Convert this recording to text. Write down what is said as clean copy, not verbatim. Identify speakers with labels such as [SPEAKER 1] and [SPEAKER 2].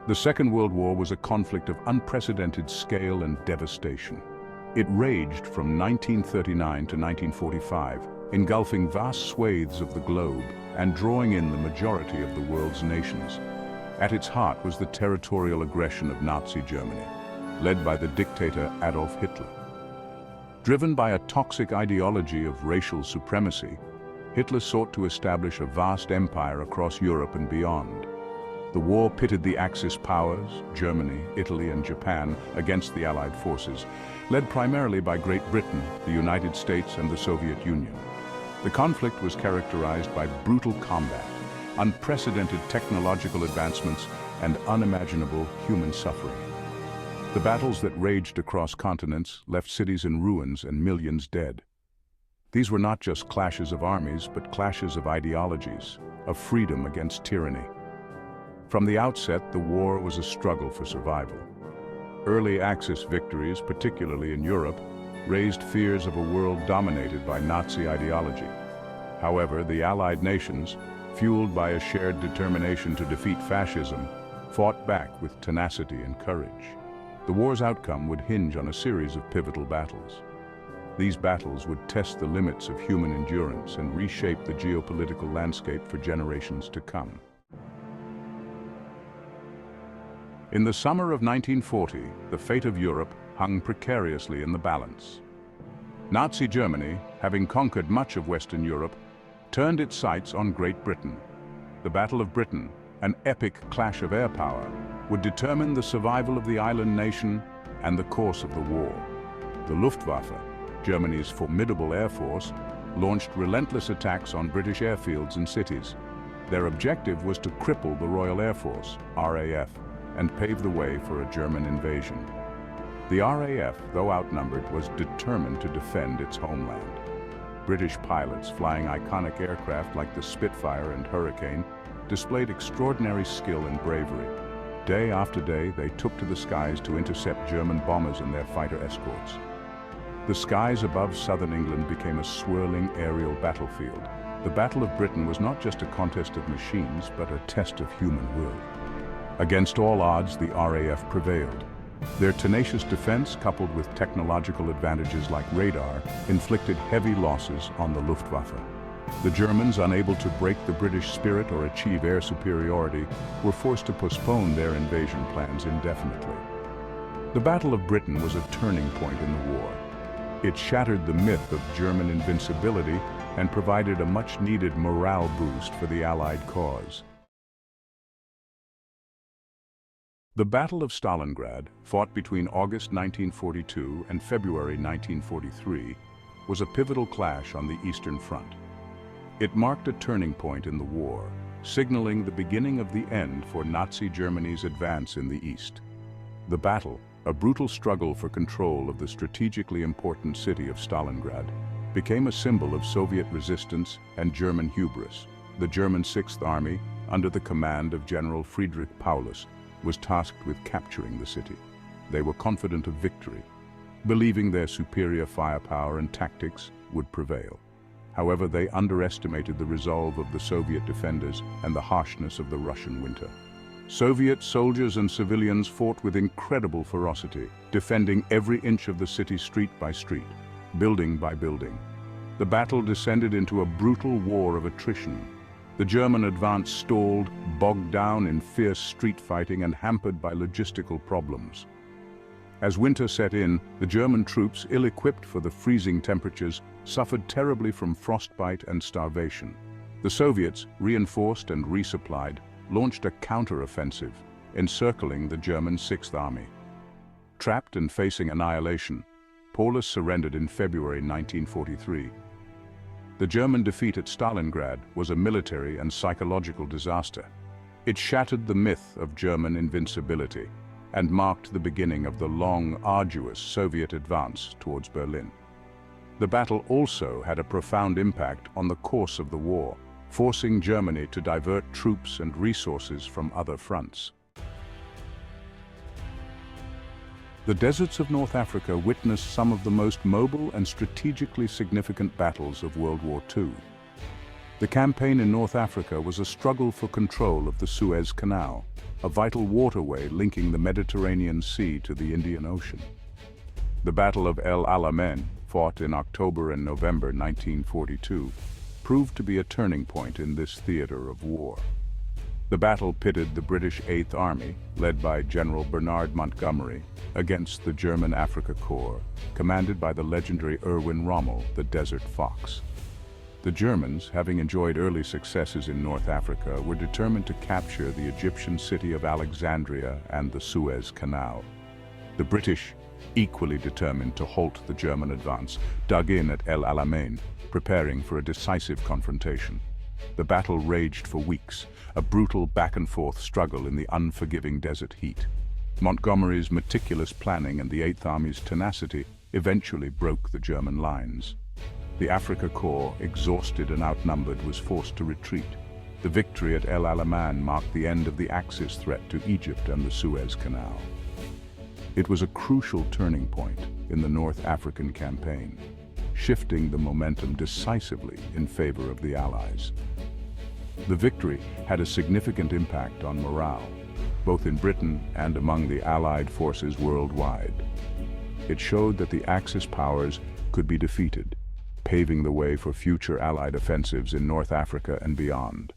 [SPEAKER 1] The Second World War was a conflict of unprecedented scale and devastation. It raged from 1939 to 1945, engulfing vast swathes of the globe and drawing in the majority of the world's nations. At its heart was the territorial aggression of Nazi Germany, led by the dictator Adolf Hitler. Driven by a toxic ideology of racial supremacy, Hitler sought to establish a vast empire across Europe and beyond. The war pitted the Axis powers, Germany, Italy, and Japan, against the Allied forces, led primarily by Great Britain, the United States, and the Soviet Union. The conflict was characterized by brutal combat, unprecedented technological advancements, and unimaginable human suffering. The battles that raged across continents left cities in ruins and millions dead. These were not just clashes of armies, but clashes of ideologies, of freedom against tyranny. From the outset, the war was a struggle for survival. Early Axis victories, particularly in Europe, raised fears of a world dominated by Nazi ideology. However, the Allied nations, fueled by a shared determination to defeat fascism, fought back with tenacity and courage. The war's outcome would hinge on a series of pivotal battles. These battles would test the limits of human endurance and reshape the geopolitical landscape for generations to come. In the summer of 1940, the fate of Europe hung precariously in the balance. Nazi Germany, having conquered much of Western Europe, turned its sights on Great Britain. The Battle of Britain, an epic clash of air power, would determine the survival of the island nation and the course of the war. The Luftwaffe, Germany's formidable air force, launched relentless attacks on British airfields and cities. Their objective was to cripple the Royal Air Force, RAF, and pave the way for a German invasion. The RAF, though outnumbered, was determined to defend its homeland. British pilots flying iconic aircraft like the Spitfire and Hurricane displayed extraordinary skill and bravery. Day after day, they took to the skies to intercept German bombers and their fighter escorts. The skies above southern England became a swirling aerial battlefield. The Battle of Britain was not just a contest of machines, but a test of human will. Against all odds, the RAF prevailed. Their tenacious defense, coupled with technological advantages like radar, inflicted heavy losses on the Luftwaffe. The Germans, unable to break the British spirit or achieve air superiority, were forced to postpone their invasion plans indefinitely. The Battle of Britain was a turning point in the war. It shattered the myth of German invincibility and provided a much-needed morale boost for the Allied cause. The Battle of Stalingrad, fought between August 1942 and February 1943, was a pivotal clash on the Eastern Front. It marked a turning point in the war, signaling the beginning of the end for Nazi Germany's advance in the East. The battle, a brutal struggle for control of the strategically important city of Stalingrad, became a symbol of Soviet resistance and German hubris. The German Sixth Army, under the command of General Friedrich Paulus, was tasked with capturing the city. They were confident of victory, believing their superior firepower and tactics would prevail. However, they underestimated the resolve of the Soviet defenders and the harshness of the Russian winter. Soviet soldiers and civilians fought with incredible ferocity, defending every inch of the city street by street, building by building. The battle descended into a brutal war of attrition. The German advance stalled, bogged down in fierce street fighting and hampered by logistical problems. As winter set in, the German troops, ill-equipped for the freezing temperatures, suffered terribly from frostbite and starvation. The Soviets, reinforced and resupplied, launched a counter-offensive, encircling the German Sixth Army. Trapped and facing annihilation, Paulus surrendered in February 1943. The German defeat at Stalingrad was a military and psychological disaster. It shattered the myth of German invincibility and marked the beginning of the long, arduous Soviet advance towards Berlin. The battle also had a profound impact on the course of the war, forcing Germany to divert troops and resources from other fronts. The deserts of North Africa witnessed some of the most mobile and strategically significant battles of World War II. The campaign in North Africa was a struggle for control of the Suez Canal, a vital waterway linking the Mediterranean Sea to the Indian Ocean. The Battle of El Alamein, fought in October and November 1942, proved to be a turning point in this theater of war. The battle pitted the British Eighth Army, led by General Bernard Montgomery, against the German Afrika Korps, commanded by the legendary Erwin Rommel, the Desert Fox. The Germans, having enjoyed early successes in North Africa, were determined to capture the Egyptian city of Alexandria and the Suez Canal. The British, equally determined to halt the German advance, dug in at El Alamein, preparing for a decisive confrontation. The battle raged for weeks, a brutal back-and-forth struggle in the unforgiving desert heat. Montgomery's meticulous planning and the Eighth Army's tenacity eventually broke the German lines. The Afrika Korps, exhausted and outnumbered, was forced to retreat. The victory at El Alamein marked the end of the Axis threat to Egypt and the Suez Canal. It was a crucial turning point in the North African campaign, shifting the momentum decisively in favor of the Allies. The victory had a significant impact on morale, both in Britain and among the Allied forces worldwide. It showed that the Axis powers could be defeated, paving the way for future Allied offensives in North Africa and beyond.